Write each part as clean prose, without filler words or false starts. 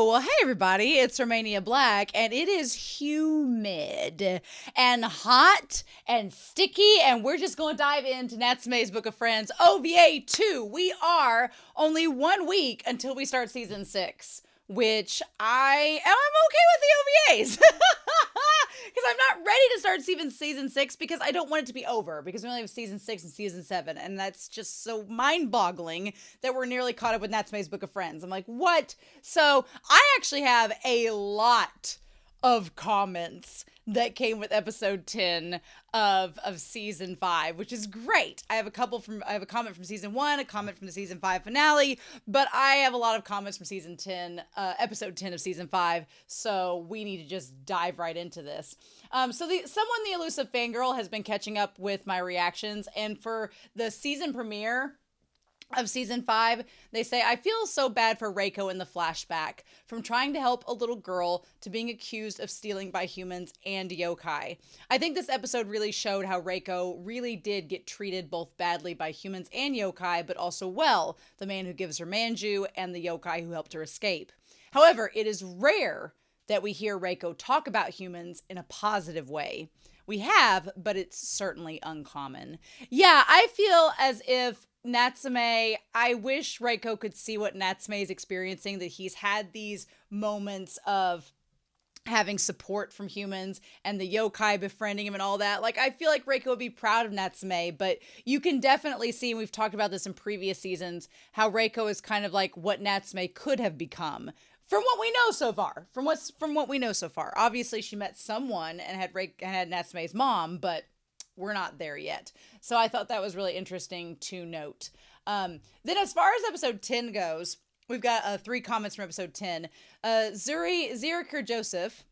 well, hey everybody, it's Romania Black, and it is humid and hot and sticky, and we're just going to dive into Natsume's Book of Friends OVA 2. We are only 1 week until we start season 6, which I'm okay with the OVAs. Because I'm not ready to start season 6 because I don't want it to be over, because we only have season 6 and season 7, and that's just so mind-boggling that we're nearly caught up with Natsume's Book of Friends. I'm like, what? So I actually have a lot of comments that came with episode 10 of season 5, which is great. I have a comment from season 1, a comment from the season 5 finale, but I have a lot of comments from season 10, episode 10 of season 5, so we need to just dive right into this. Someone, the elusive fangirl, has been catching up with my reactions, and for the season premiere of season 5, they say, I feel so bad for Reiko in the flashback, from trying to help a little girl to being accused of stealing by humans and yokai. I think this episode really showed how Reiko really did get treated both badly by humans and yokai, but also well, the man who gives her manju and the yokai who helped her escape. However, it is rare that we hear Reiko talk about humans in a positive way. We have, but it's certainly uncommon. Yeah, I feel as if Natsume, I wish Reiko could see what Natsume is experiencing, that he's had these moments of having support from humans and the yokai befriending him and all that. Like, I feel like Reiko would be proud of Natsume, but you can definitely see, and we've talked about this in previous seasons, how Reiko is kind of like what Natsume could have become. From what we know so far. From what we know so far. Obviously, she met someone and had Natsume's mom, but we're not there yet. So I thought that was really interesting to note. Then as far as episode 10 goes, we've got 3 comments from episode 10. Zurich Joseph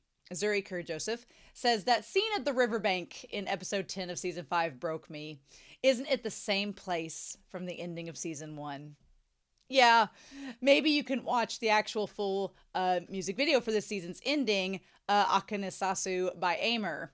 says, that scene at the riverbank in episode 10 of season 5 broke me. Isn't it the same place from the ending of season 1? Yeah, maybe you can watch the actual full music video for this season's ending, Akane Sasu by Aimer.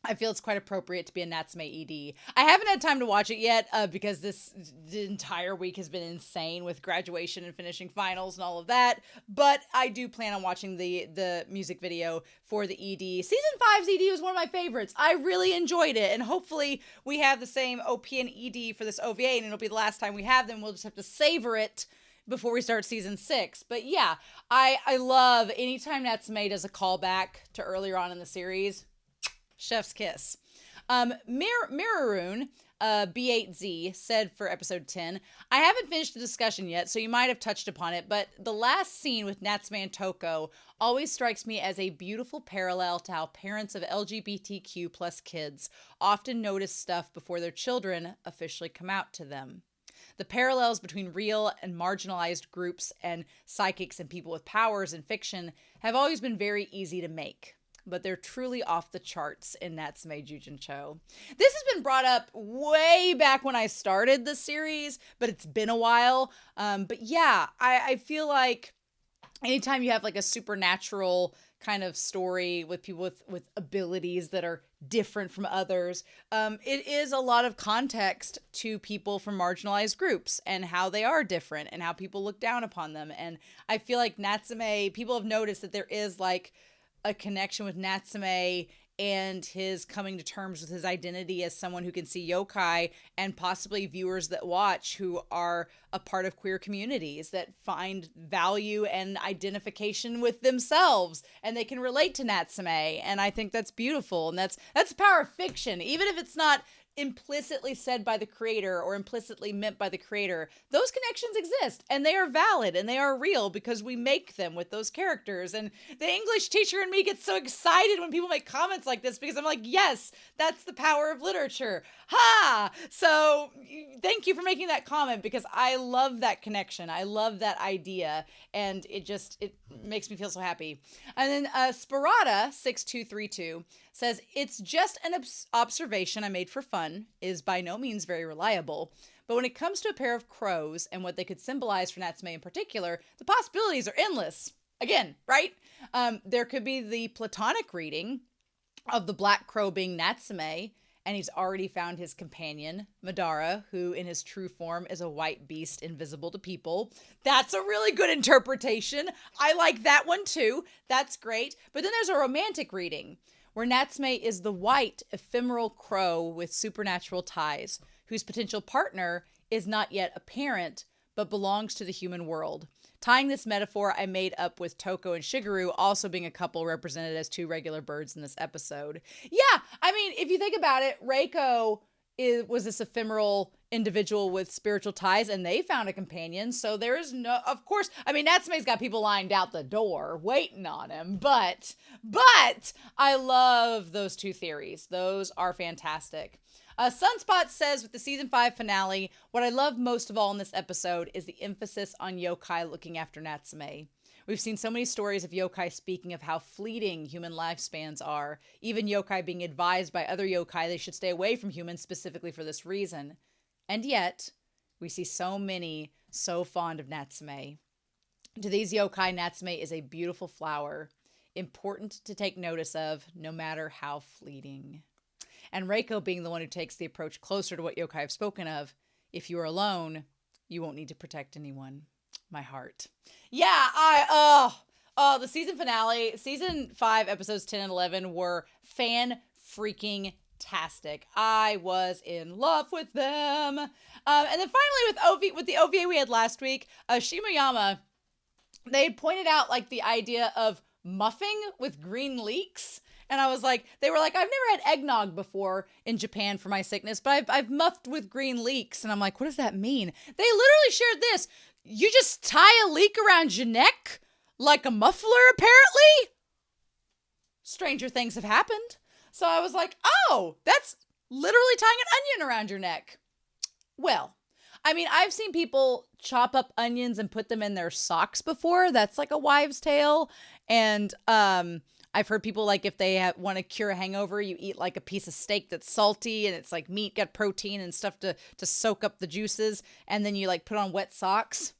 I feel it's quite appropriate to be a Natsume ED. I haven't had time to watch it yet because the entire week has been insane with graduation and finishing finals and all of that. But I do plan on watching the music video for the ED. Season 5's ED was one of my favorites. I really enjoyed it. And hopefully we have the same OP and ED for this OVA, and it'll be the last time we have them. We'll just have to savor it before we start season 6. But yeah, I love anytime Natsume does a callback to earlier on in the series. Chef's kiss. Miraroon, B8Z, said for episode 10, I haven't finished the discussion yet, so you might have touched upon it, but the last scene with Natsume and Toko always strikes me as a beautiful parallel to how parents of LGBTQ plus kids often notice stuff before their children officially come out to them. The parallels between real and marginalized groups and psychics and people with powers in fiction have always been very easy to make, but they're truly off the charts in Natsume YUUJINCHOU. This has been brought up way back when I started the series, but it's been a while. But yeah, I feel like anytime you have like a supernatural kind of story with people with abilities that are different from others, it is a lot of context to people from marginalized groups and how they are different and how people look down upon them. And I feel like Natsume, people have noticed that there is like a connection with Natsume and his coming to terms with his identity as someone who can see yokai, and possibly viewers that watch who are a part of queer communities that find value and identification with themselves and they can relate to Natsume. And I think that's beautiful. And that's the power of fiction. Even if it's not implicitly said by the creator or implicitly meant by the creator, those connections exist and they are valid and they are real because we make them with those characters. And the English teacher in me gets so excited when people make comments like this because I'm like, yes, that's the power of literature. Ha! So thank you for making that comment because I love that connection. I love that idea and it makes me feel so happy. And then Sparata6232 says, it's just an observation I made for fun, is by no means very reliable, but when it comes to a pair of crows and what they could symbolize for Natsume in particular, the possibilities are endless. Again, right? There could be the platonic reading of the black crow being Natsume and he's already found his companion, Madara, who in his true form is a white beast invisible to people. That's a really good interpretation. I like that one too. That's great. But then there's a romantic reading where Natsume is the white, ephemeral crow with supernatural ties, whose potential partner is not yet apparent, but belongs to the human world. Tying this metaphor, I made up with Toko and Shigeru also being a couple represented as two regular birds in this episode. Yeah, I mean, if you think about it, Reiko was this ephemeral individual with spiritual ties, and they found a companion. So there is no, of course, I mean, Natsume's got people lined out the door waiting on him, but I love those two theories. Those are fantastic. Sunspot says with the season 5 finale, what I love most of all in this episode is the emphasis on yokai looking after Natsume. We've seen so many stories of yokai speaking of how fleeting human lifespans are, even yokai being advised by other yokai they should stay away from humans specifically for this reason. And yet, we see so many so fond of Natsume. To these yokai, Natsume is a beautiful flower, important to take notice of, no matter how fleeting. And Reiko being the one who takes the approach closer to what yokai have spoken of. If you are alone, you won't need to protect anyone. My heart. Yeah, the season finale, season 5, episodes 10 and 11 were fan-freaking-tastic. I was in love with them. And then finally with the OVA we had last week, Shimoyama, they had pointed out like the idea of muffing with green leeks. And I was like, they were like, I've never had eggnog before in Japan for my sickness, but I've muffed with green leeks. And I'm like, what does that mean? They literally shared this. You just tie a leek around your neck like a muffler, apparently? Stranger things have happened. So I was like, oh, that's literally tying an onion around your neck. Well, I mean, I've seen people chop up onions and put them in their socks before. That's like a wives' tale. And I've heard people like if they want to cure a hangover, you eat like a piece of steak that's salty and it's like meat, got protein and stuff to soak up the juices. And then you like put on wet socks.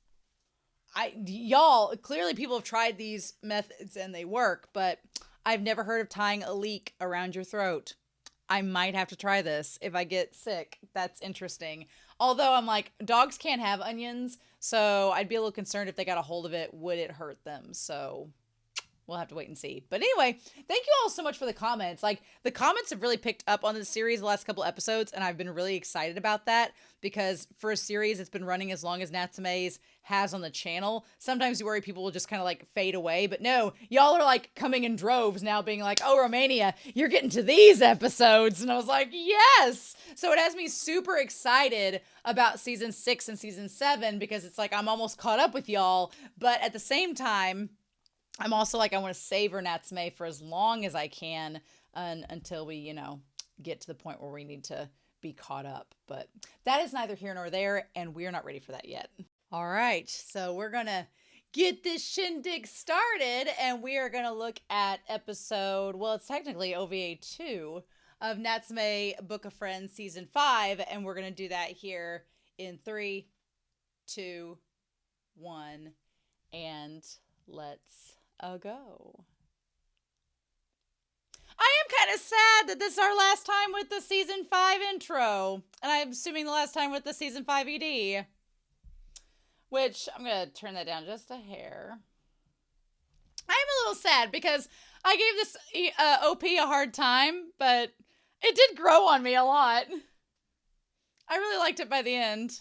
Y'all, clearly people have tried these methods and they work, but I've never heard of tying a leek around your throat. I might have to try this if I get sick. That's interesting. Although I'm like, dogs can't have onions, so I'd be a little concerned if they got a hold of it, would it hurt them? So we'll have to wait and see. But anyway, thank you all so much for the comments. Like, the comments have really picked up on this series the last couple episodes, and I've been really excited about that because for a series that's been running as long as Natsume's has on the channel, sometimes you worry people will just kind of like fade away. But no, y'all are like coming in droves now being like, oh, Romania, you're getting to these episodes. And I was like, yes. So it has me super excited about season 6 and season 7 because it's like I'm almost caught up with y'all. But at the same time, I'm also like, I want to savor Natsume for as long as I can until we, get to the point where we need to be caught up. But that is neither here nor there, and we're not ready for that yet. All right, so we're going to get this shindig started, and we are going to look at episode, well, it's technically OVA 2 of Natsume Book of Friends Season 5, and we're going to do that here in 3, 2, 1, and let's go. I am kind of sad that this is our last time with the Season 5 intro, and I'm assuming the last time with the Season 5 ED, which I'm going to turn that down just a hair. I am a little sad because I gave this OP a hard time, but it did grow on me a lot. I really liked it by the end.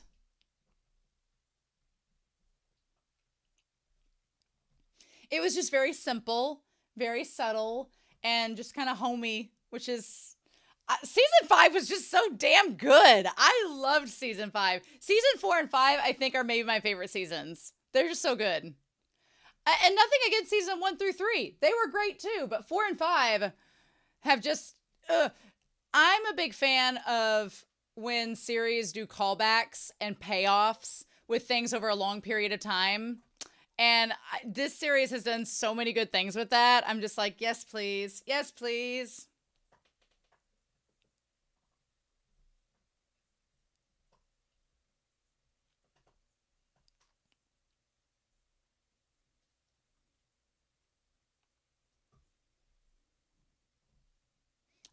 It was just very simple, very subtle, and just kind of homey, which is... Season 5 was just so damn good. I loved Season 5. Season 4 and 5, I think, are maybe my favorite seasons. They're just so good. And nothing against Season 1 through 3. They were great too, but 4 and 5 have just... I'm a big fan of when series do callbacks and payoffs with things over a long period of time. And this series has done so many good things with that. I'm just like, yes, please. Yes, please.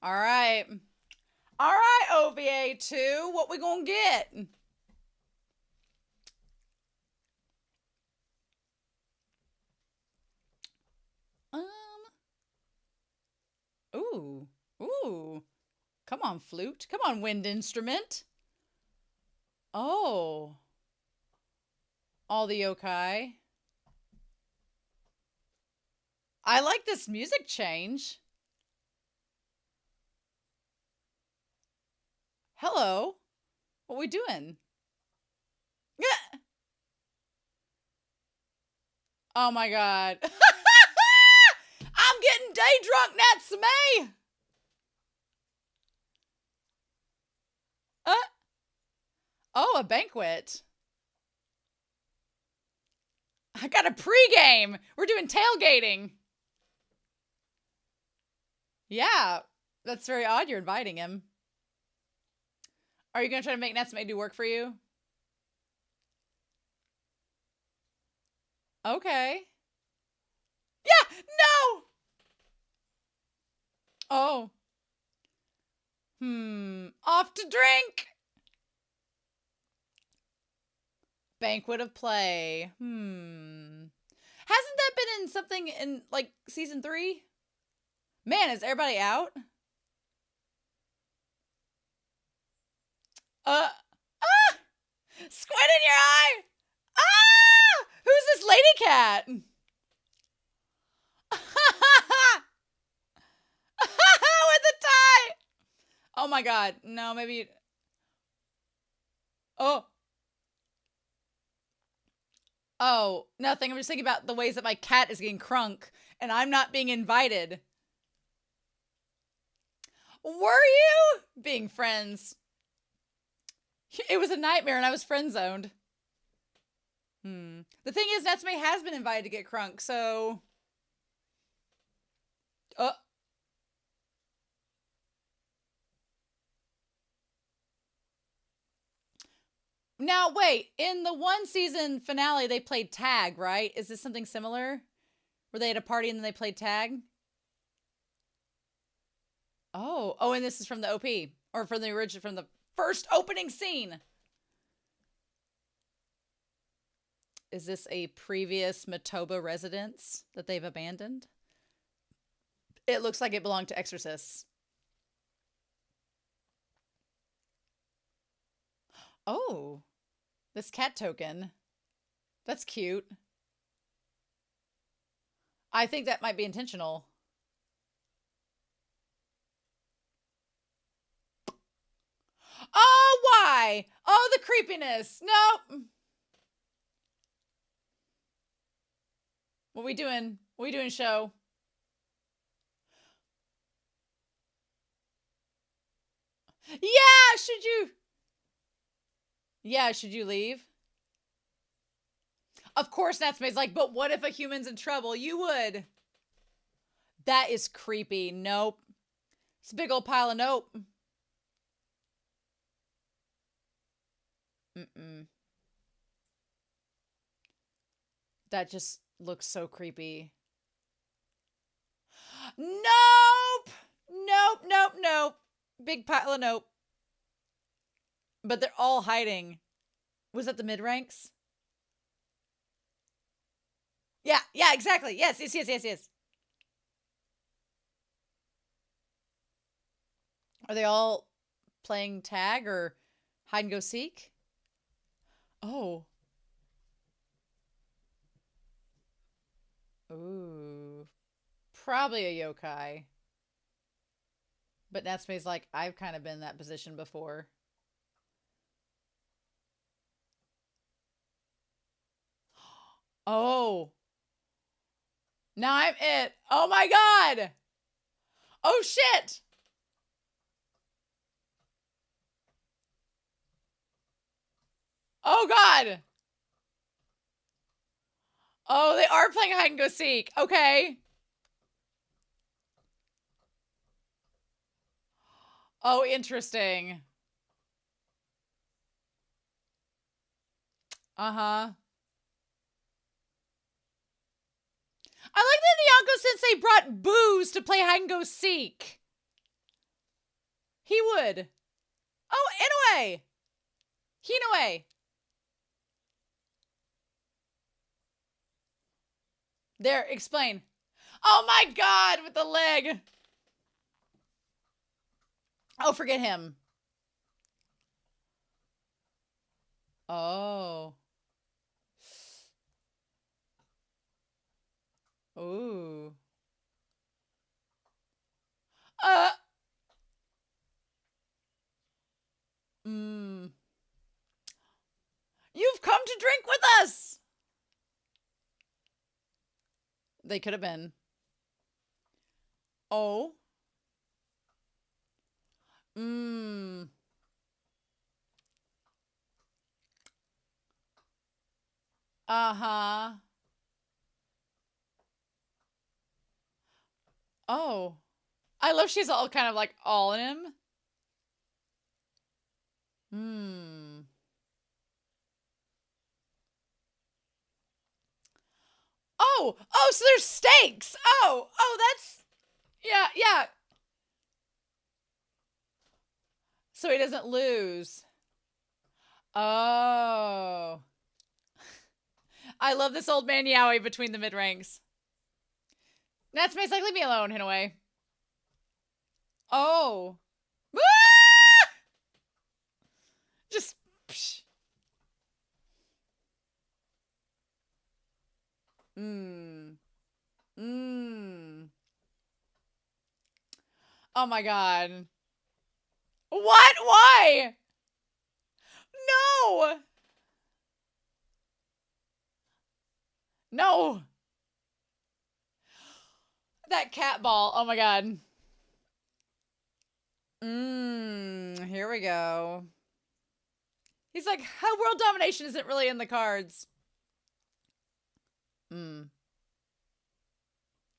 All right. All right, OVA 2, what we gonna get? Um, ooh, ooh. Come on, flute. Come on, wind instrument. Oh, all the yokai. I like this music change. Hello. What we doing? Yeah. Oh my god. I'm getting day drunk, Natsume. Oh, a banquet. I got a pregame. We're doing tailgating. Yeah, that's very odd you're inviting him. Are you going to try to make Natsume do work for you? Okay. Yeah, no! Oh. Off to drink! Banquet of play. Hasn't that been in something in, like, season 3? Man, is everybody out? Squint in your eye! Ah! Who's this lady cat? With the tie! Oh my god. No, maybe... Oh. Oh, nothing. I'm just thinking about the ways that my cat is getting crunk and I'm not being invited. Were you? Being friends. It was a nightmare and I was friend zoned. The thing is, Natsume has been invited to get crunk, so... Now, wait. In the one season finale, they played tag, right? Is this something similar? Where they had a party and then they played tag? Oh, and this is from the OP. Or from the original, from the first opening scene. Is this a previous Matoba residence that they've abandoned? It looks like it belonged to exorcists. Oh, this cat token. That's cute. I think that might be intentional. Oh, why? Oh, the creepiness. Nope. What we doing? What we doing, show? Yeah, should you? Yeah, should you leave? Of course, Natsume's like, but what if a human's in trouble? You would. That is creepy. Nope. It's a big old pile of nope. That just looks so creepy. Nope. Nope, nope, nope. Big pile of nope. But they're all hiding. Was that the mid ranks? Yeah, exactly. Yes. Are they all playing tag or hide and go seek? Oh. Ooh. Probably a yokai. But Natsume's like, I've kind of been in that position before. Oh. Now I'm it. Oh my god. Oh shit. Oh god. Oh, they are playing hide and go seek. Okay. Oh, interesting. Uh-huh. I like that Nyanko-sensei brought booze to play hide and go seek. He would. Oh, Inoue! Hinoue! There, explain. Oh my god, with the leg! Oh, forget him. Oh. Ooh. Mmm. You've come to drink with us! They could have been. Oh. Mmm. Uh-huh. Oh. I love she's all kind of like all in him. Hmm. Oh! Oh, so there's stakes! Oh! Oh, that's... Yeah, yeah. So he doesn't lose. Oh. I love this old man yaoi between the mid-ranks. Natsume's like, leave me alone, Hinoue. Oh. Ah! Just... Psh. Mmm. Mmm. Oh my god. What? Why? No! No! That cat ball. Oh my god. Here we go. He's like, world domination isn't really in the cards.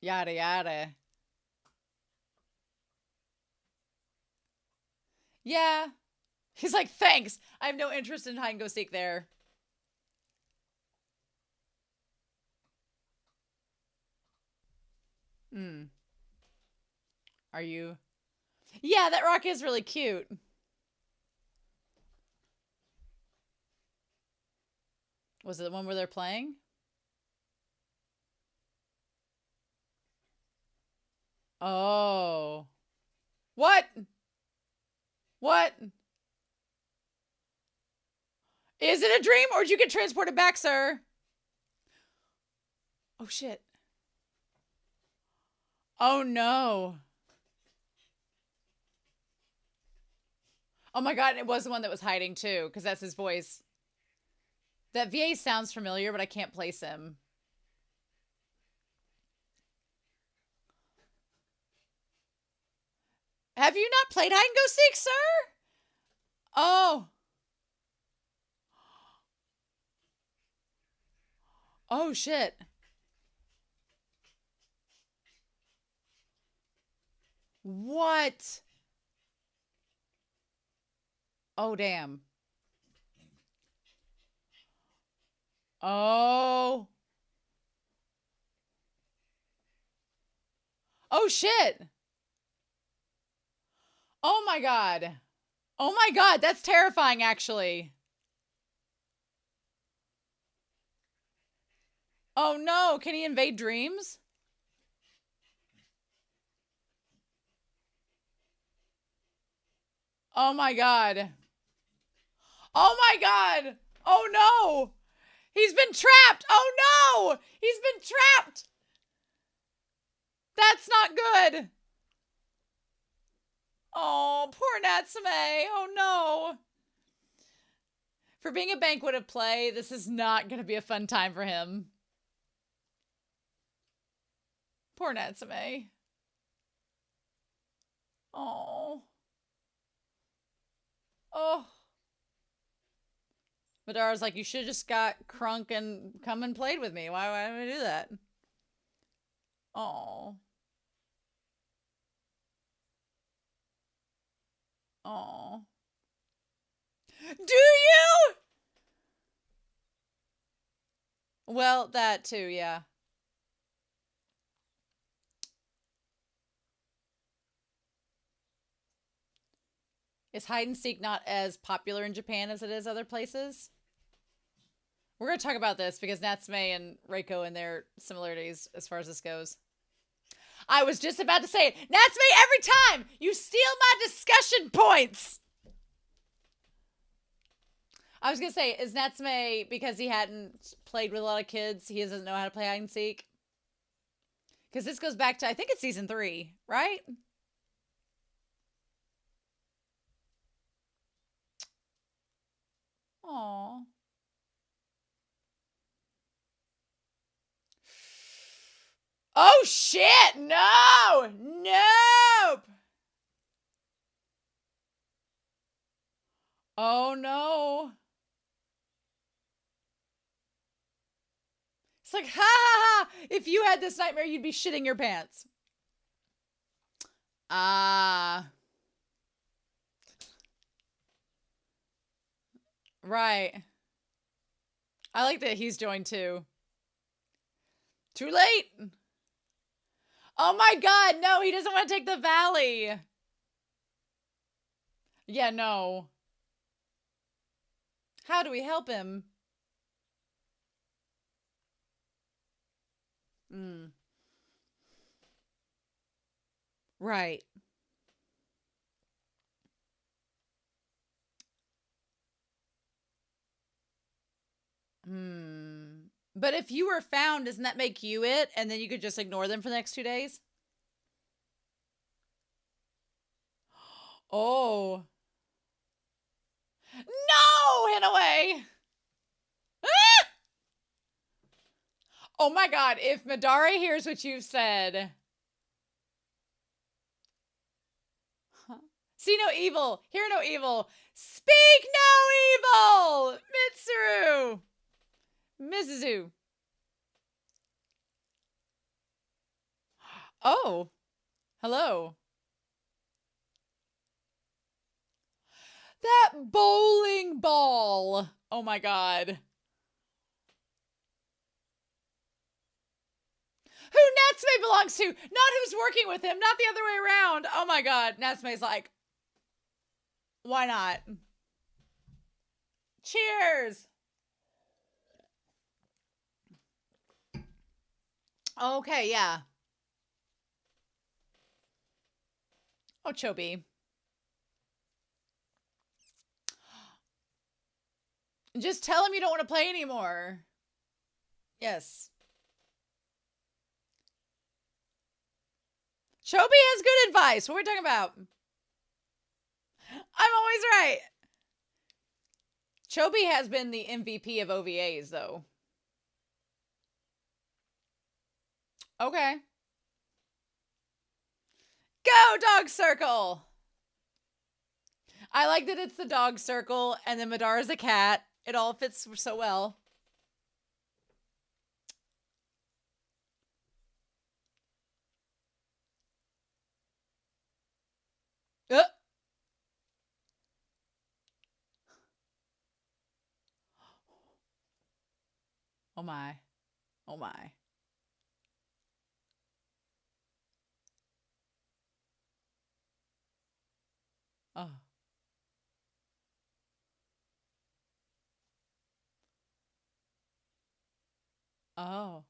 Yada yada. Yeah. He's like, thanks. I have no interest in hide and go seek there. Are you? Yeah, that rock is really cute. Was it the one where they're playing? Oh. What? What? Is it a dream or did you get transported back, sir? Oh, shit. Oh, no. Oh, my God. It was the one that was hiding, too, because that's his voice. That VA sounds familiar, but I can't place him. Have you not played hide and go seek, sir? Oh. Oh, shit. What? Oh, damn. Oh. Oh, shit. Oh, my God. Oh, my God. That's terrifying, actually. Oh, no. Can he invade dreams? Oh, my God. Oh, my God. Oh, no. He's been trapped. Oh, no. He's been trapped. That's not good. Oh, poor Natsume. Oh, no. For being a banquet of play, this is not going to be a fun time for him. Poor Natsume. Oh. Oh. Madara's like, you should have just got crunk and come and played with me. Why would I do that? Oh. Oh. Do you? Well, that too, yeah. Is hide and seek not as popular in Japan as it is other places? We're going to talk about this because Natsume and Reiko and their similarities as far as this goes. I was just about to say it. Natsume, every time you steal my discussion points. I was going to say, is Natsume, because he hadn't played with a lot of kids, he doesn't know how to play hide and seek? Because this goes back to, I think it's season 3, right? Aww. Oh, shit! No! Nope! Oh, no. It's like, ha ha ha! If you had this nightmare, you'd be shitting your pants. Right. I like that he's joined too. Too late! Oh my god, no, he doesn't want to take the valley. Yeah, no. How do we help him? Right. But if you were found, doesn't that make you it? And then you could just ignore them for the next 2 days? Oh. No! Hit away! Ah! Oh my god, if Madara hears what you've said. See no evil, hear no evil, speak no evil! Mitsuru! Mizuzu. Oh. Hello. That bowling ball. Oh my god. Who Natsume belongs to, not who's working with him, not the other way around. Oh my god. Natsume's like, why not? Cheers. Okay, yeah. Oh, Chobi. Just tell him you don't want to play anymore. Yes. Chobi has good advice. What are we talking about? I'm always right. Chobi has been the MVP of OVAs, though. Okay. Go, dog circle! I like that it's the dog circle, and then Madara's a cat. It all fits so well. Oh my. Oh my. Oh. Oh.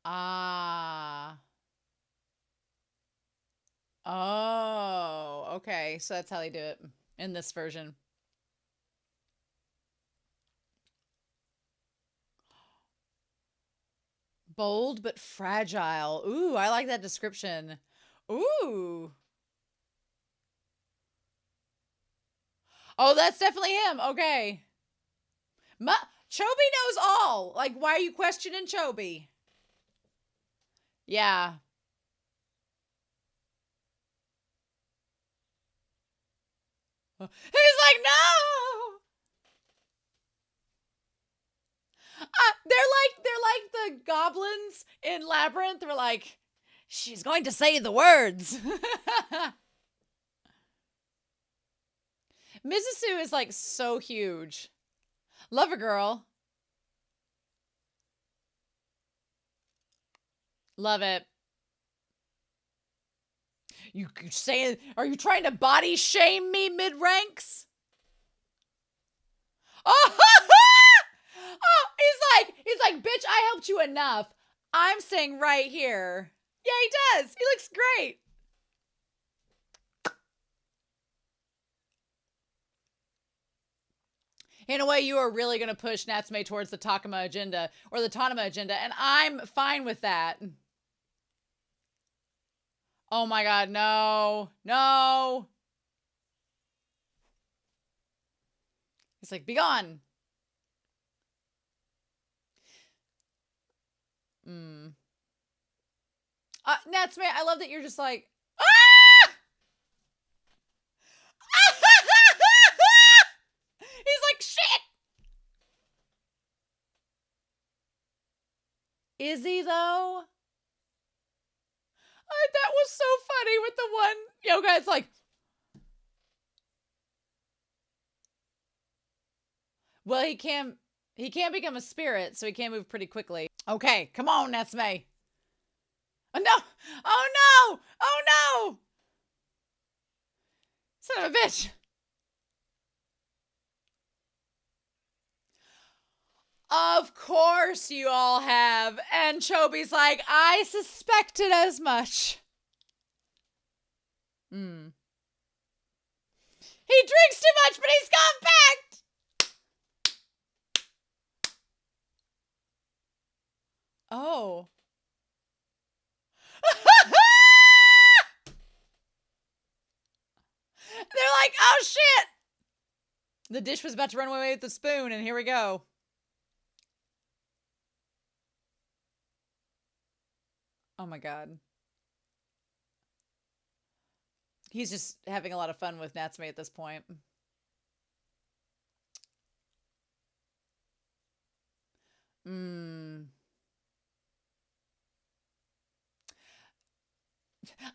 Ah. Oh. Okay. So that's how they do it in this version. Bold but fragile. Ooh, I like that description. Ooh. Oh, that's definitely him. Okay. Chobi knows all. Like, why are you questioning Chobi? Yeah. He's like, no. They're like the goblins in Labyrinth. They're like, she's going to say the words. Mizuzu is like so huge. Love a girl. Love it. You saying, are you trying to body shame me mid-ranks? Oh, oh, he's like, bitch, I helped you enough. I'm staying right here. Yeah, he does. He looks great. In a way, you are really going to push Natsume towards the Takuma agenda or the Tanuma agenda, and I'm fine with that. Oh my god, no. No. He's like, be gone. Natsume, I love that you're just like, ah! He's like, shit. Is he though? That was so funny with the one yoga. It's like, well, he can't become a spirit, so he can move pretty quickly. Okay, come on, Natsume. Oh no! Oh no! Oh no! Son of a bitch! Of course you all have. And Chobi's like, I suspected as much. He drinks too much, but he's compact! Oh. They're like, oh shit! The dish was about to run away with the spoon, and here we go. Oh my god. He's just having a lot of fun with Natsume at this point.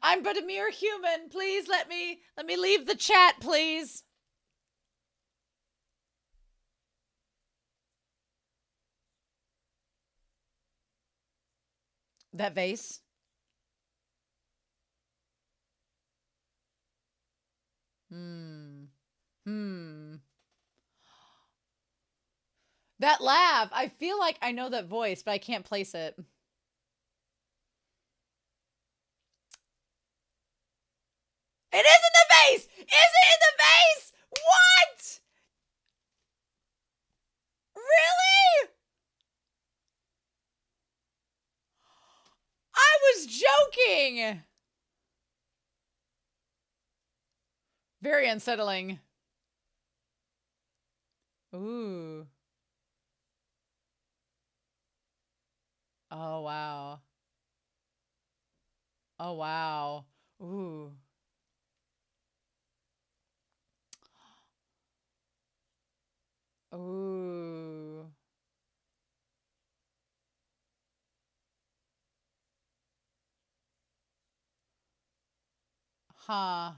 I'm but a mere human. Please let me leave the chat, please. That vase. That laugh. I feel like I know that voice, but I can't place it. It is in the vase! Is it in the vase? What? Really? I was joking. Very unsettling. Ooh. Oh, wow. Oh, wow. Ooh. Ooh. Huh.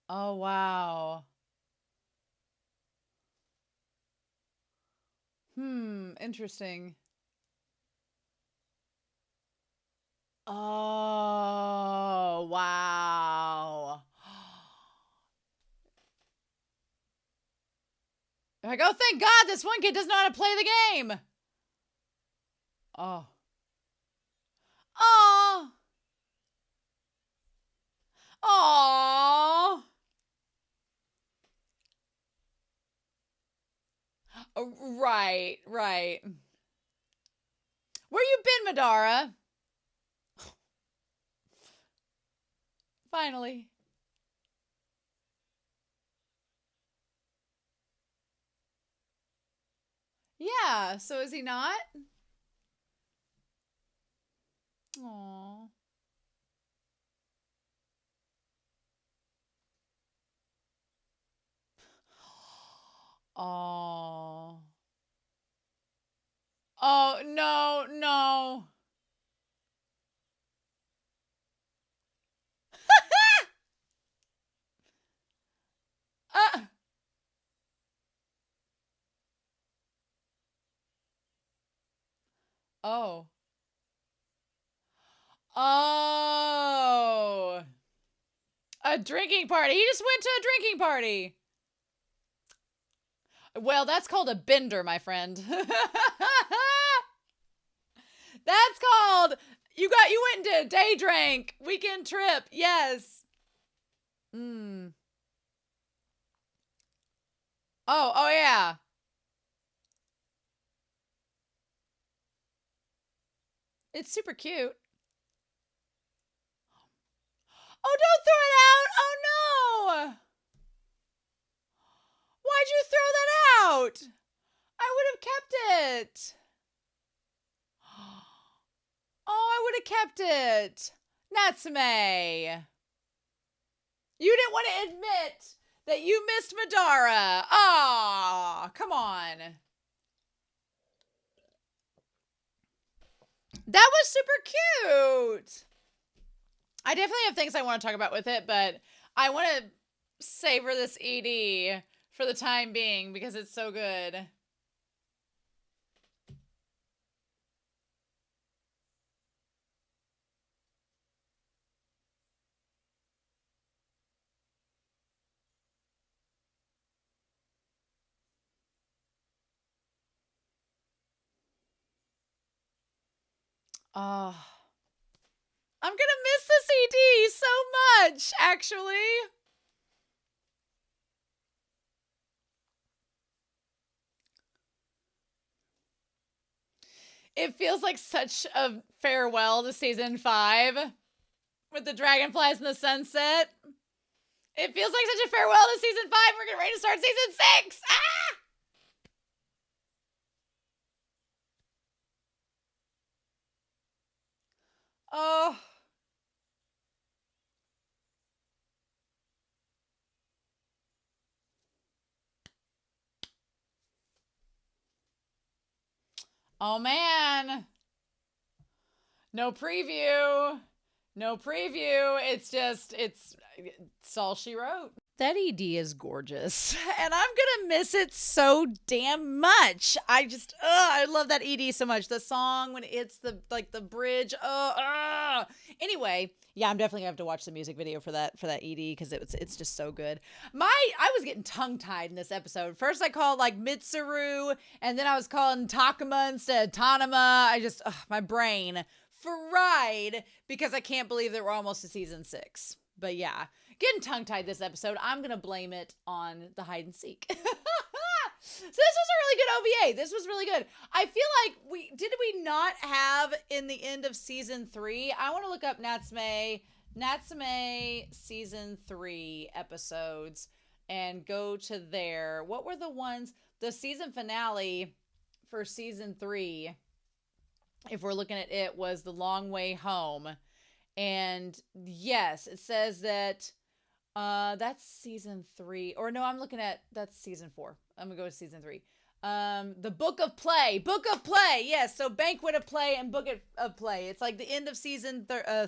Oh, wow. Interesting. Oh, wow. Like, oh, thank God this one kid doesn't know how to play the game. Oh. Oh. Oh. Right, right. Where you been, Madara? Finally. Yeah, so is he not? Aww. Oh. Oh, no, no. uh. Oh. Oh. A drinking party. He just went to a drinking party. Well, that's called a bender, my friend. That's called you went into day drank, weekend trip. Yes. Mm. Oh yeah. It's super cute. Oh, don't throw it out. Oh no. Why'd you throw that out? I would have kept it. Oh, I would have kept it. Natsume. You didn't want to admit that you missed Madara. Ah, come on. That was super cute. I definitely have things I want to talk about with it, but I want to savor this ED for the time being because it's so good. Oh, I'm going to miss this ED so much, actually. It feels like such a farewell to season 5 with the dragonflies in the sunset. It feels like such a farewell to season 5. We're getting ready to start season 6. Ah! Oh. Oh man. No preview. No preview. It's all she wrote. That ED is gorgeous. And I'm going to miss it so damn much. I love that ED so much. The song when it's the bridge. Anyway, yeah, I'm definitely going to have to watch the music video for that ED because it's just so good. I was getting tongue-tied in this episode. First I called like Mitsuru, and then I was calling Takuma instead of Tanama. My brain fried because I can't believe that we're almost to season 6. But yeah, getting tongue-tied this episode. I'm going to blame it on the hide and seek. So this was a really good OVA. This was really good. I feel like we not have in the end of season 3. I want to look up Natsume season 3 episodes and go to there. What were the ones? The season finale for season 3, if we're looking at it, was The Long Way Home. And yes, it says that that's season 3. Or no, that's season 4. I'm gonna go to season 3. The Book of Play. Yes, so Banquet of Play and Book of Play. It's like the end of season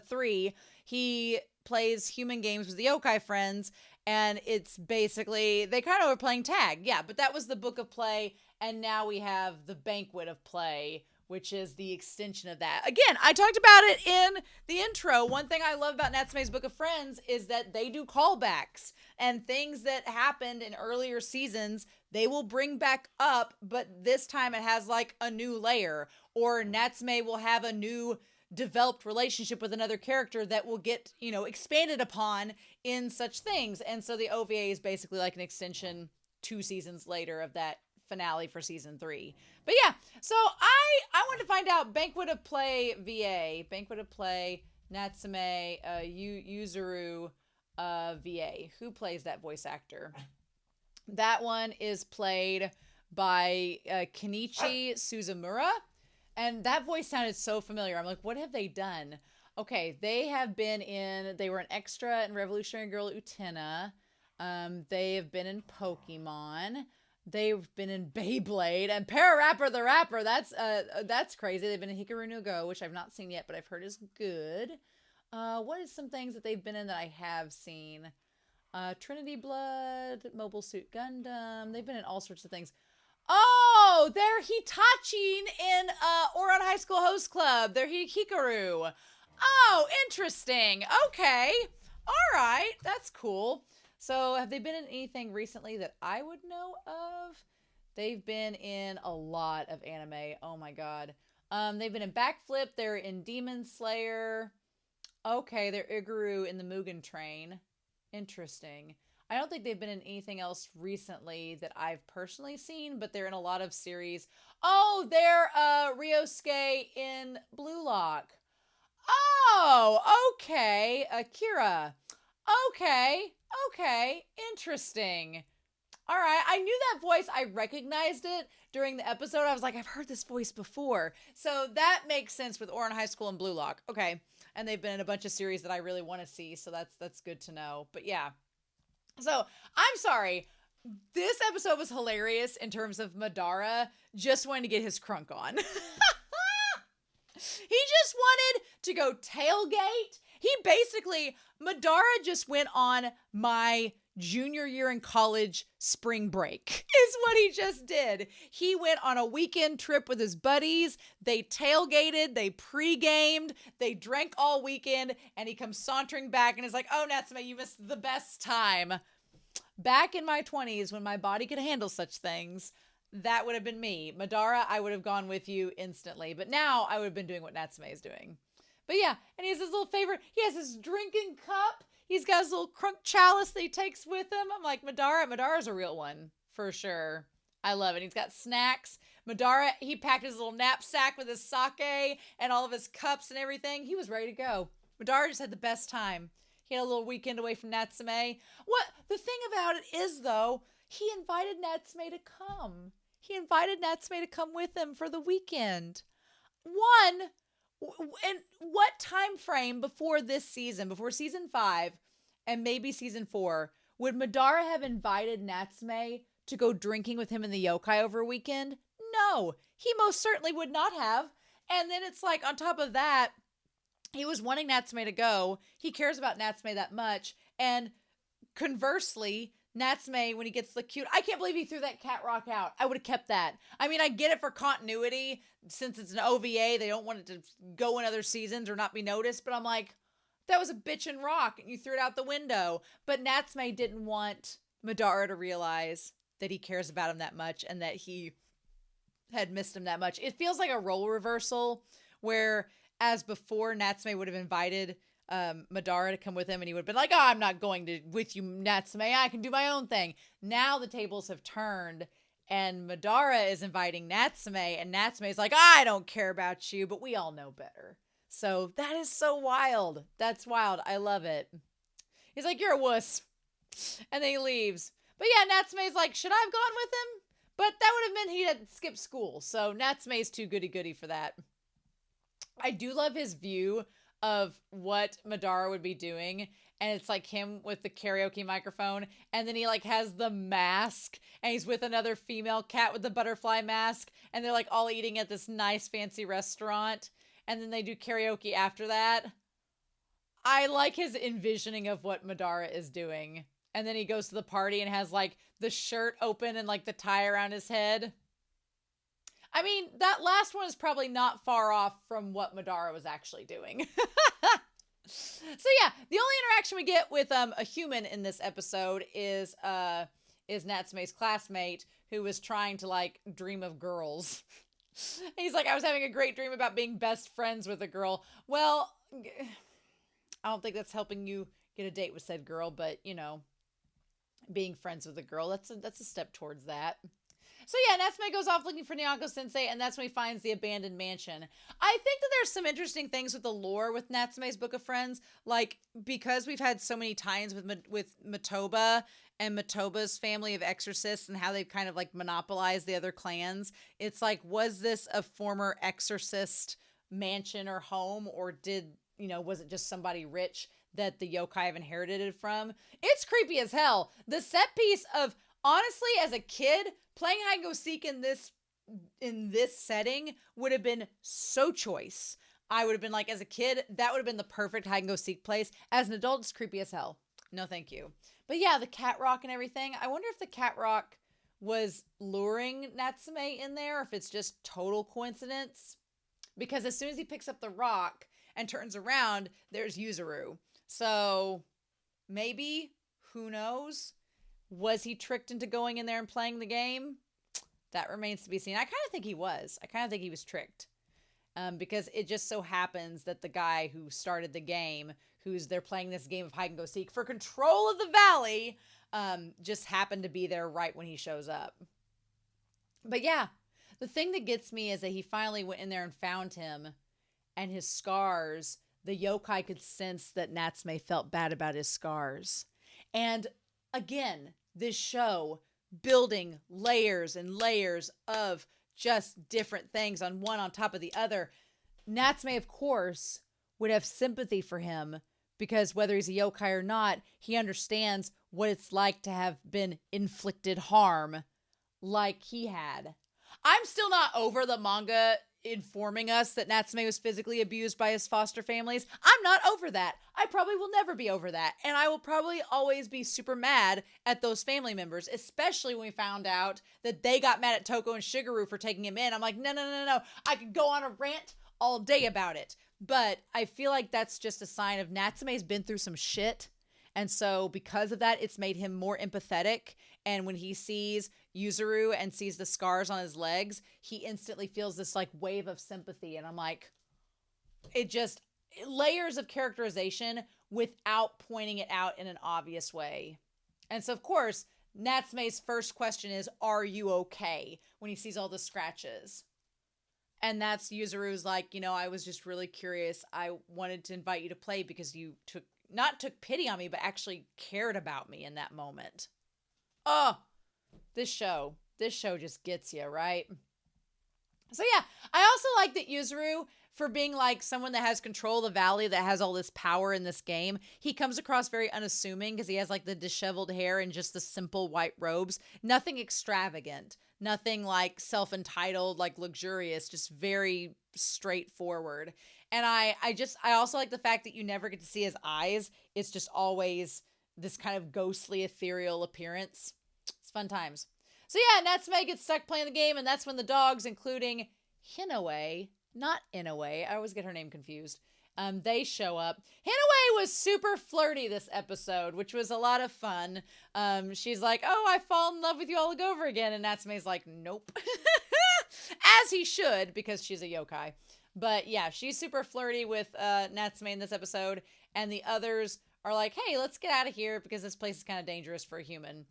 3. He plays human games with the yokai friends, and it's basically they kind of were playing tag. Yeah, but that was the Book of Play, and now we have the Banquet of Play, which is the extension of that. Again, I talked about it in the intro. One thing I love about Natsume's Book of Friends is that they do callbacks and things that happened in earlier seasons, they will bring back up, but this time it has like a new layer, or Natsume will have a new developed relationship with another character that will get, expanded upon in such things. And so the OVA is basically like an extension 2 seasons later of that finale for season 3. But yeah, so I want to find out Banquet of Play VA, Banquet of Play Natsume Yuzuru VA. Who plays that voice actor? That one is played by Kenichi Suzumura, and that voice sounded so familiar. I'm like, what have they done? Okay, they were an extra in Revolutionary Girl Utena. They have been in Pokemon. They've been in Beyblade and Pararapper the Rapper. That's crazy. They've been in Hikaru no Go, which I've not seen yet, but I've heard is good. What is some things that they've been in that I have seen? Trinity Blood, Mobile Suit Gundam. They've been in all sorts of things. Oh, they're Hitachi in Ouran High School Host Club. They're Hikaru. Oh, interesting. Okay. All right. That's cool. So, have they been in anything recently that I would know of? They've been in a lot of anime. Oh my god. They've been in Backflip. They're in Demon Slayer. Okay, they're Iguru in the Mugen Train. Interesting. I don't think they've been in anything else recently that I've personally seen, but they're in a lot of series. Oh, they're Ryosuke in Blue Lock. Oh, okay. Akira. Okay. Okay. Interesting. All right. I knew that voice. I recognized it during the episode. I was like, I've heard this voice before. So that makes sense with Ouran High School and Blue Lock. Okay. And they've been in a bunch of series that I really want to see. So that's good to know. But yeah. So I'm sorry. This episode was hilarious in terms of Madara just wanting to get his crunk on. He just wanted to go tailgate. He basically, Madara just went on my junior year in college spring break, is what he just did. He went on a weekend trip with his buddies. They tailgated, they pre-gamed, they drank all weekend, and he comes sauntering back and is like, oh, Natsume, you missed the best time. Back in my 20s, when my body could handle such things, that would have been me. Madara, I would have gone with you instantly. But now I would have been doing what Natsume is doing. But yeah, and he has his little favorite. He has his drinking cup. He's got his little crunk chalice that he takes with him. I'm like, Madara's a real one, for sure. I love it. He's got snacks. Madara, he packed his little knapsack with his sake and all of his cups and everything. He was ready to go. Madara just had the best time. He had a little weekend away from Natsume. What? The thing about it is, though, he invited Natsume to come. He invited Natsume to come with him for the weekend. One, and what time frame before this season, before season 5 and maybe season 4, would Madara have invited Natsume to go drinking with him in the yokai over a weekend? No, he most certainly would not have. And then it's like, on top of that, he was wanting Natsume to go. He cares about Natsume that much. And conversely, Natsume, when he gets the cute, I can't believe he threw that cat rock out. I would have kept that. I mean, I get it for continuity. Since it's an OVA, they don't want it to go in other seasons or not be noticed. But I'm like, that was a bitchin' rock, and you threw it out the window. But Natsume didn't want Madara to realize that he cares about him that much and that he had missed him that much. It feels like a role reversal where, as before, Natsume would have invited Madara to come with him, and he would have been like, oh, I'm not going with you, Natsume. I can do my own thing. Now the tables have turned, and Madara is inviting Natsume, and Natsume is like, I don't care about you, but we all know better. So that is so wild. That's wild. I love it. He's like, you're a wuss. And then he leaves. But yeah, Natsume's like, should I have gone with him? But that would have meant he had skipped school. So Natsume's too goody-goody for that. I do love his view of what Madara would be doing. And it's like him with the karaoke microphone. And then he like has the mask. And he's with another female cat with the butterfly mask. And they're like all eating at this nice fancy restaurant. And then they do karaoke after that. I like his envisioning of what Madara is doing. And then he goes to the party and has like the shirt open and like the tie around his head. I mean, that last one is probably not far off from what Madara was actually doing. So yeah, the only interaction we get with a human in this episode is Natsume's classmate who was trying to like dream of girls. He's like, I was having a great dream about being best friends with a girl. Well, I don't think that's helping you get a date with said girl, but you know, being friends with a girl, that's a step towards that. So yeah, Natsume goes off looking for Nyanko-sensei, and that's when he finds the abandoned mansion. I think that there's some interesting things with the lore with Natsume's Book of Friends, like because we've had so many tie-ins with Matoba and Matoba's family of exorcists and how they've kind of like monopolized the other clans. It's like, was this a former exorcist mansion or home, or was it just somebody rich that the yokai have inherited it from? It's creepy as hell. The set piece of, honestly, as a kid, playing hide and go seek in this setting would have been so choice. I would have been like, as a kid, that would have been the perfect hide and go seek place. As an adult, it's creepy as hell. No, thank you. But yeah, the cat rock and everything. I wonder if the cat rock was luring Natsume in there, or if it's just total coincidence. Because as soon as he picks up the rock and turns around, there's Yuzuru. So maybe, who knows? Was he tricked into going in there and playing the game? That remains to be seen. I kind of think he was. I kind of think he was tricked. Because it just so happens that the guy who started the game, they're playing this game of hide and go seek for control of the valley, just happened to be there right when he shows up. But yeah, the thing that gets me is that he finally went in there and found him, and his scars, the yokai could sense that Natsume felt bad about his scars. And again, this show building layers and layers of just different things on one on top of the other. Natsume, of course, would have sympathy for him because whether he's a yokai or not, he understands what it's like to have been inflicted harm like he had. I'm still not over the manga informing us that Natsume was physically abused by his foster families. I'm not over that. I probably will never be over that. And I will probably always be super mad at those family members, especially when we found out that they got mad at Toko and Shigeru for taking him in. I'm like, no. I could go on a rant all day about it. But I feel like that's just a sign of Natsume's been through some shit. And so because of that, it's made him more empathetic. And when he sees Yuzuru and sees the scars on his legs, he instantly feels this like wave of sympathy. And I'm like, layers of characterization without pointing it out in an obvious way. And so, of course, Natsume's first question is, are you okay? When he sees all the scratches. And that's Yuzuru's like, I was just really curious. I wanted to invite you to play because you not took pity on me, but actually cared about me in that moment. Oh, this show just gets you, right? So yeah, I also like that Yuzuru, for being like someone that has control of the valley, that has all this power in this game, he comes across very unassuming because he has like the disheveled hair and just the simple white robes. Nothing extravagant, nothing like self-entitled, like luxurious, just very straightforward. And I also like the fact that you never get to see his eyes. It's just always this kind of ghostly, ethereal appearance. It's fun times. So yeah, Natsume gets stuck playing the game, and that's when the dogs, including Hinoue, not Inoue, I always get her name confused, they show up. Hinoue was super flirty this episode, which was a lot of fun. She's like, oh, I fall in love with you all over again, and Natsume's like, nope. As he should, because she's a yokai. But yeah, she's super flirty with Natsume in this episode, and the others are like, hey, let's get out of here because this place is kind of dangerous for a human.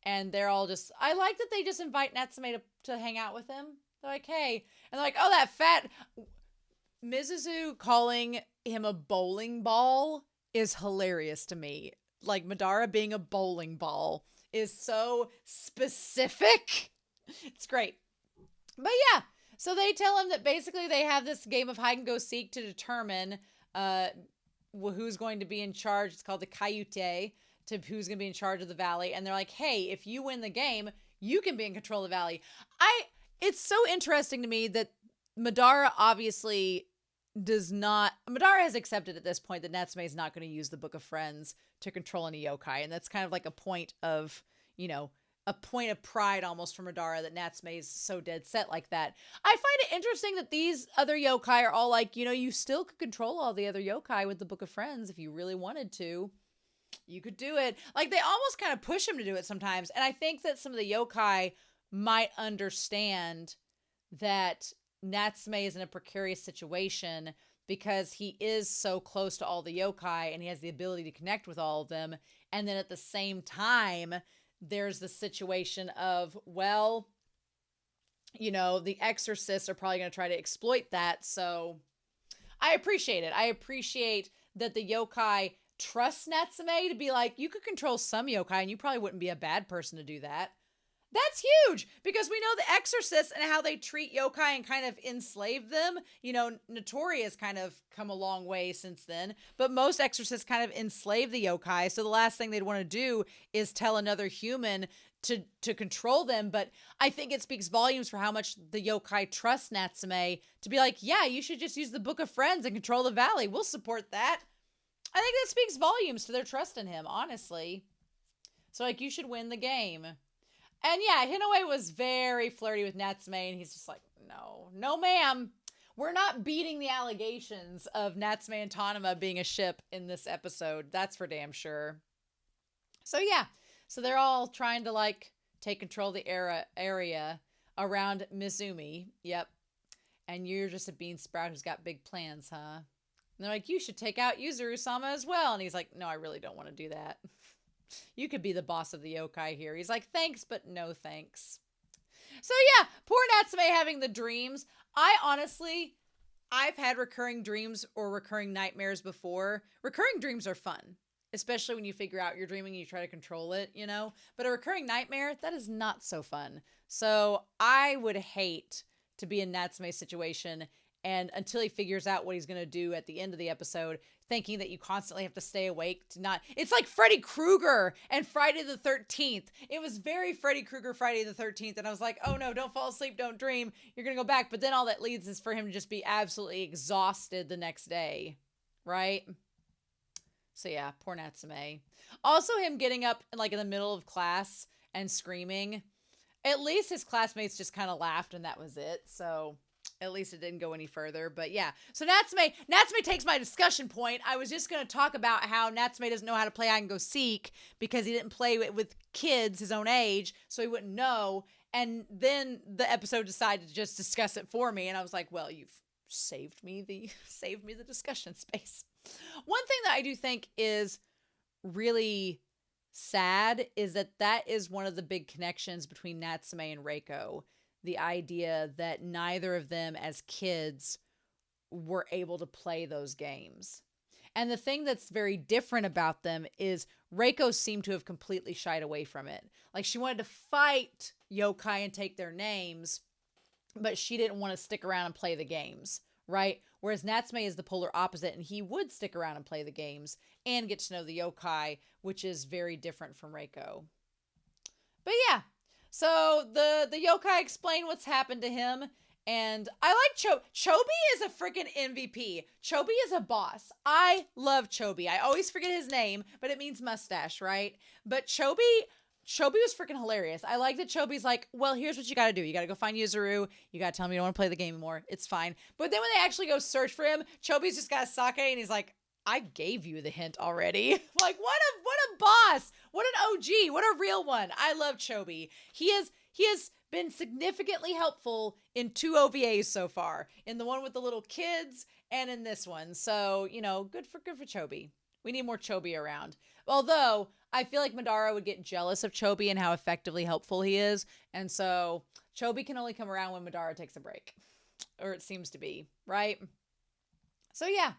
And they're all just, I like that they just invite Natsume to hang out with them. They're like, hey. And they're like, oh, that fat. Mizuzu calling him a bowling ball is hilarious to me. Like, Madara being a bowling ball is so specific. It's great. But yeah, so they tell him that basically they have this game of hide and go seek to determine who's going to be in charge. It's called the Kaiute. To who's going to be in charge of the valley. And they're like, hey, if you win the game, you can be in control of the valley. It's so interesting to me that Madara obviously Madara has accepted at this point that Natsume is not going to use the Book of Friends to control any yokai. And that's kind of like a point of, a point of pride almost for Madara that Natsume is so dead set like that. I find it interesting that these other yokai are all like, you still could control all the other yokai with the Book of Friends if you really wanted to. You could do it. Like, they almost kind of push him to do it sometimes. And I think that some of the yokai might understand that Natsume is in a precarious situation because he is so close to all the yokai and he has the ability to connect with all of them. And then at the same time, there's the situation of, well, the exorcists are probably going to try to exploit that. So I appreciate it. I appreciate that the yokai trust Natsume to be like, you could control some yokai and you probably wouldn't be a bad person to do that. That's huge because we know the exorcists and how they treat yokai and kind of enslave them. Notori has kind of come a long way since then, but most exorcists kind of enslave the yokai. So the last thing they'd want to do is tell another human to control them. But I think it speaks volumes for how much the yokai trust Natsume to be like, yeah, you should just use the Book of Friends and control the valley. We'll support that. I think that speaks volumes to their trust in him, honestly. So, like, you should win the game. And yeah, Hinoue was very flirty with Natsume, and he's just like, no, ma'am. We're not beating the allegations of Natsume and Tanama being a ship in this episode. That's for damn sure. So yeah, so they're all trying to like take control of the area around Mizumi. Yep. And you're just a bean sprout who's got big plans, huh? And they're like, you should take out Yuzuru-sama as well. And he's like, no, I really don't want to do that. You could be the boss of the yokai here. He's like, thanks, but no thanks. So yeah, poor Natsume having the dreams. I've had recurring dreams or recurring nightmares before. Recurring dreams are fun, especially when you figure out you're dreaming and you try to control it, you know? But a recurring nightmare, that is not so fun. So I would hate to be in Natsume's situation and until he figures out what he's going to do at the end of the episode, thinking that you constantly have to stay awake to not... It's like Freddy Krueger and Friday the 13th. It was very Freddy Krueger Friday the 13th. And I was like, oh no, don't fall asleep, don't dream. You're going to go back. But then all that leads is for him to just be absolutely exhausted the next day. Right? So yeah, poor Natsume. Also him getting up like in the middle of class and screaming. At least his classmates just kind of laughed and that was it. So... At least it didn't go any further. But yeah. So Natsume takes my discussion point. I was just going to talk about how Natsume doesn't know how to play hide and go seek because he didn't play with kids his own age, so he wouldn't know. And then the episode decided to just discuss it for me. And I was like, well, you've saved me the discussion space. One thing that I do think is really sad is that is one of the big connections between Natsume and Reiko. The idea that neither of them as kids were able to play those games. And the thing that's very different about them is Reiko seemed to have completely shied away from it. Like she wanted to fight yokai and take their names, but she didn't want to stick around and play the games, right? Whereas Natsume is the polar opposite and he would stick around and play the games and get to know the yokai, which is very different from Reiko. But yeah. So the yokai explain what's happened to him, and I like Chobi is a freaking MVP. Chobi is a boss. I love Chobi. I always forget his name, but it means mustache, right? But Chobi was freaking hilarious. I like that Chobi's like, well, here's what you got to do. You got to go find Yuzuru. You got to tell him you don't want to play the game anymore. It's fine. But then when they actually go search for him, Chobi's just got a sake, and he's like, I gave you the hint already. Like, what a boss. What an OG. What a real one. I love Chobi. He has been significantly helpful in 2 OVAs so far. In the one with the little kids and in this one. So, you know, good for Chobi. We need more Chobi around. Although, I feel like Madara would get jealous of Chobi and how effectively helpful he is. And so, Chobi can only come around when Madara takes a break. Or it seems to be, right? So, yeah.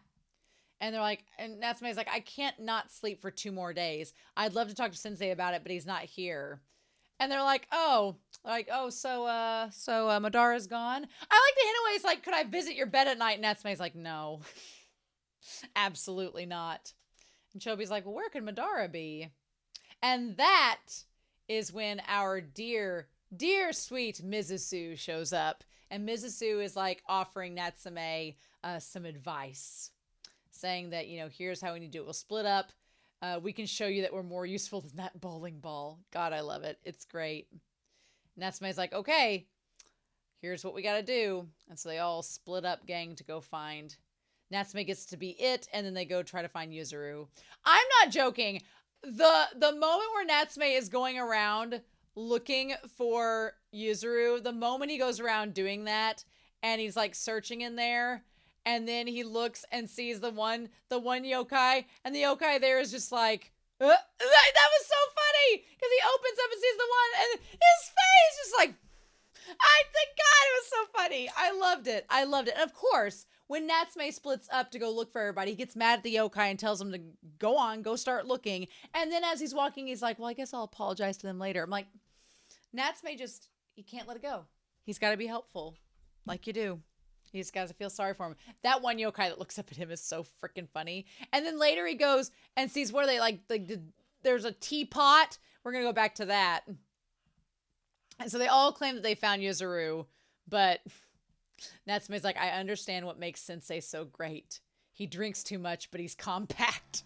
And they're like, and Natsume's like, I can't not sleep for 2 more days. I'd love to talk to Sensei about it, but he's not here. And they're like, so Madara's gone. I like the hint away. It's like, could I visit your bed at night? And Natsume's like, no, absolutely not. And Chobi's like, well, where could Madara be? And that is when our dear sweet Mizusu shows up. And Mizusu is like offering Natsume some advice. Saying that, you know, here's how we need to do it. We'll split up. We can show you that we're more useful than that bowling ball. God, I love it. It's great. Natsume's like, okay, here's what we got to do. And so they all split up gang to go find. Natsume gets to be it, and then they go try to find Yuzuru. I'm not joking. The moment where Natsume is going around looking for Yuzuru, the moment he goes around doing that, and he's like searching in there, and then he looks and sees the one yokai, and the yokai there is just like, that was so funny, because he opens up and sees the one, and his face is like, God, it was so funny. I loved it. And of course, when Natsume splits up to go look for everybody, he gets mad at the yokai and tells him to go start looking. And then as he's walking, he's like, well, I guess I'll apologize to them later. I'm like, Natsume he can't let it go. He's got to be helpful, like you do. You just got to feel sorry for him. That one yokai that looks up at him is so freaking funny. And then later he goes and sees, what are they, like there's a teapot. We're going to go back to that. And so they all claim that they found Yuzuru, but Natsume's like, I understand what makes Sensei so great. He drinks too much, but he's compact.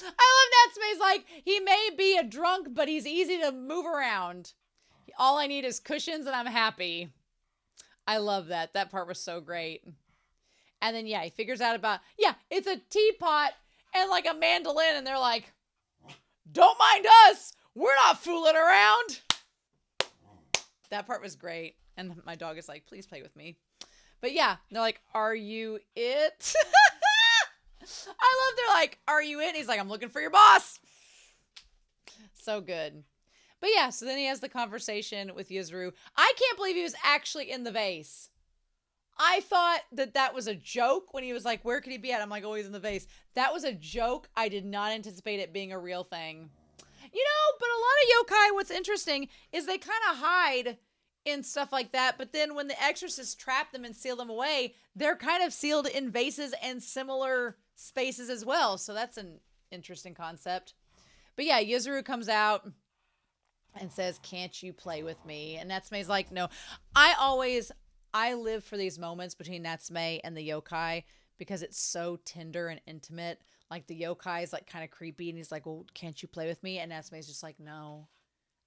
I love Natsume's like, he may be a drunk, but he's easy to move around. All I need is cushions and I'm happy. I love that. That part was so great. And then, yeah, he figures out about, yeah, it's a teapot and like a mandolin. And they're like, don't mind us. We're not fooling around. That part was great. And my dog is like, please play with me. But yeah, they're like, are you it? I love they're like, are you it? And he's like, I'm looking for your boss. So good. But yeah, so then he has the conversation with Yuzuru. I can't believe he was actually in the vase. I thought that that was a joke when he was like, where could he be at? I'm like, oh, he's in the vase. That was a joke. I did not anticipate it being a real thing. You know, but a lot of yokai, what's interesting is they kind of hide in stuff like that. But then when the exorcists trap them and seal them away, they're kind of sealed in vases and similar spaces as well. So that's an interesting concept. But yeah, Yuzuru comes out and says, can't you play with me? And Natsume's like, no. I live for these moments between Natsume and the yokai because it's so tender and intimate. Like the yokai is like kind of creepy and he's like, well, can't you play with me? And Natsume's just like, no,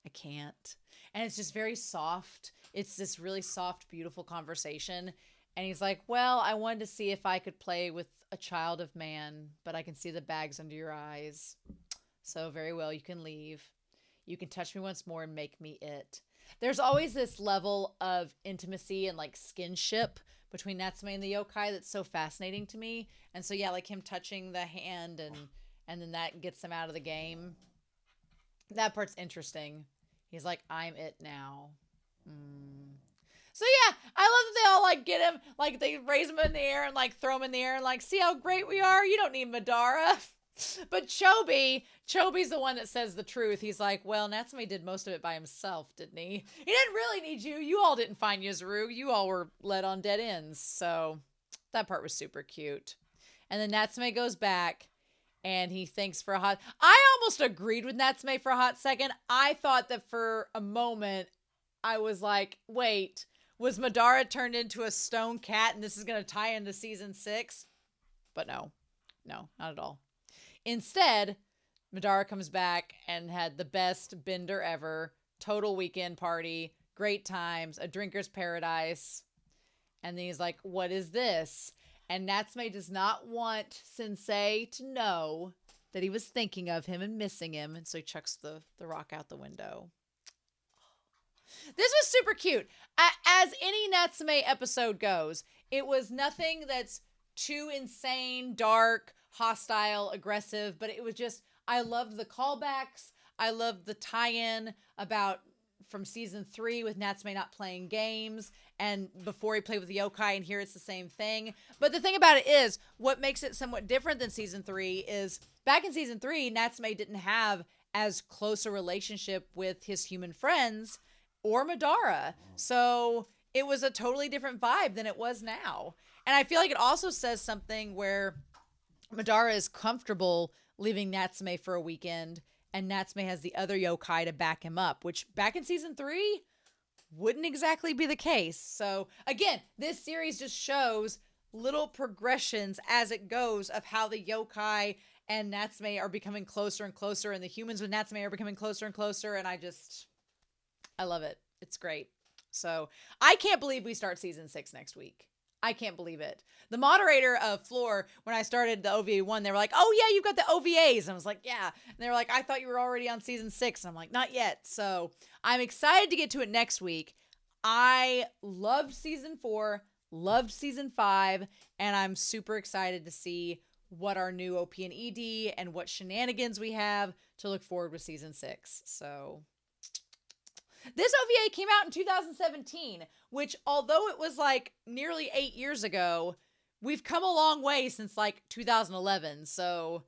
I can't. And it's just very soft. It's this really soft, beautiful conversation. And he's like, well, I wanted to see if I could play with a child of man, but I can see the bags under your eyes. So very well, you can leave. You can touch me once more and make me it. There's always this level of intimacy and like skinship between Natsume and the yokai that's so fascinating to me. And so yeah, like him touching the hand and then that gets him out of the game. That part's interesting. He's like, I'm it now. So yeah, I love that they all like get him, like they raise him in the air and like throw him in the air and like, see how great we are? You don't need Madara. But Chobi's the one that says the truth. He's like, well, Natsume did most of it by himself, didn't he? He didn't really need you. You all didn't find Yuzuru. You all were led on dead ends. So that part was super cute. And then Natsume goes back and he thinks for a hot... I almost agreed with Natsume for a hot second. I thought that for a moment, I was like, wait, was Madara turned into a stone cat and this is going to tie into season 6? But no, not at all. Instead, Madara comes back and had the best bender ever. Total weekend party. Great times. A drinker's paradise. And then he's like, what is this? And Natsume does not want Sensei to know that he was thinking of him and missing him. And so he chucks the rock out the window. This was super cute. As any Natsume episode goes, it was nothing that's too insane, dark, hostile, aggressive, but it was just, I loved the callbacks. I loved the tie-in about from season 3 with Natsume not playing games and before he played with the yokai, and here it's the same thing. But the thing about it is, what makes it somewhat different than season 3 is back in season 3, Natsume didn't have as close a relationship with his human friends or Madara. So it was a totally different vibe than it was now. And I feel like it also says something where Madara is comfortable leaving Natsume for a weekend, and Natsume has the other yokai to back him up, which back in season 3 wouldn't exactly be the case. So again, this series just shows little progressions as it goes of how the yokai and Natsume are becoming closer and closer, and the humans with Natsume are becoming closer and closer, and I love it. It's great. So I can't believe we start season 6 next week. I can't believe it. The moderator of Floor, when I started the OVA 1, they were like, oh yeah, you've got the OVAs. And I was like, yeah. And they were like, I thought you were already on season 6. And I'm like, not yet. So I'm excited to get to it next week. I loved season 4, loved season 5, and I'm super excited to see what our new OP and ED and what shenanigans we have to look forward with season 6. So this OVA came out in 2017, which although it was like nearly 8 years ago, we've come a long way since like 2011. So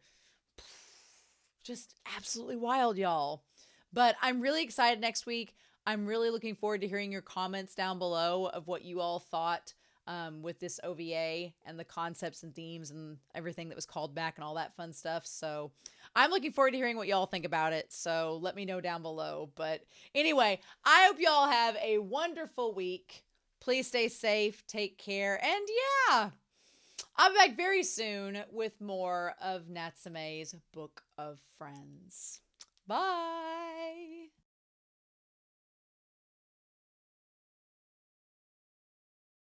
just absolutely wild, y'all. But I'm really excited next week. I'm really looking forward to hearing your comments down below of what you all thought with this OVA and the concepts and themes and everything that was called back and all that fun stuff. So I'm looking forward to hearing what y'all think about it. So let me know down below. But anyway, I hope y'all have a wonderful week. Please stay safe, take care, and yeah, I'll be back very soon with more of Natsume's Book of Friends. Bye!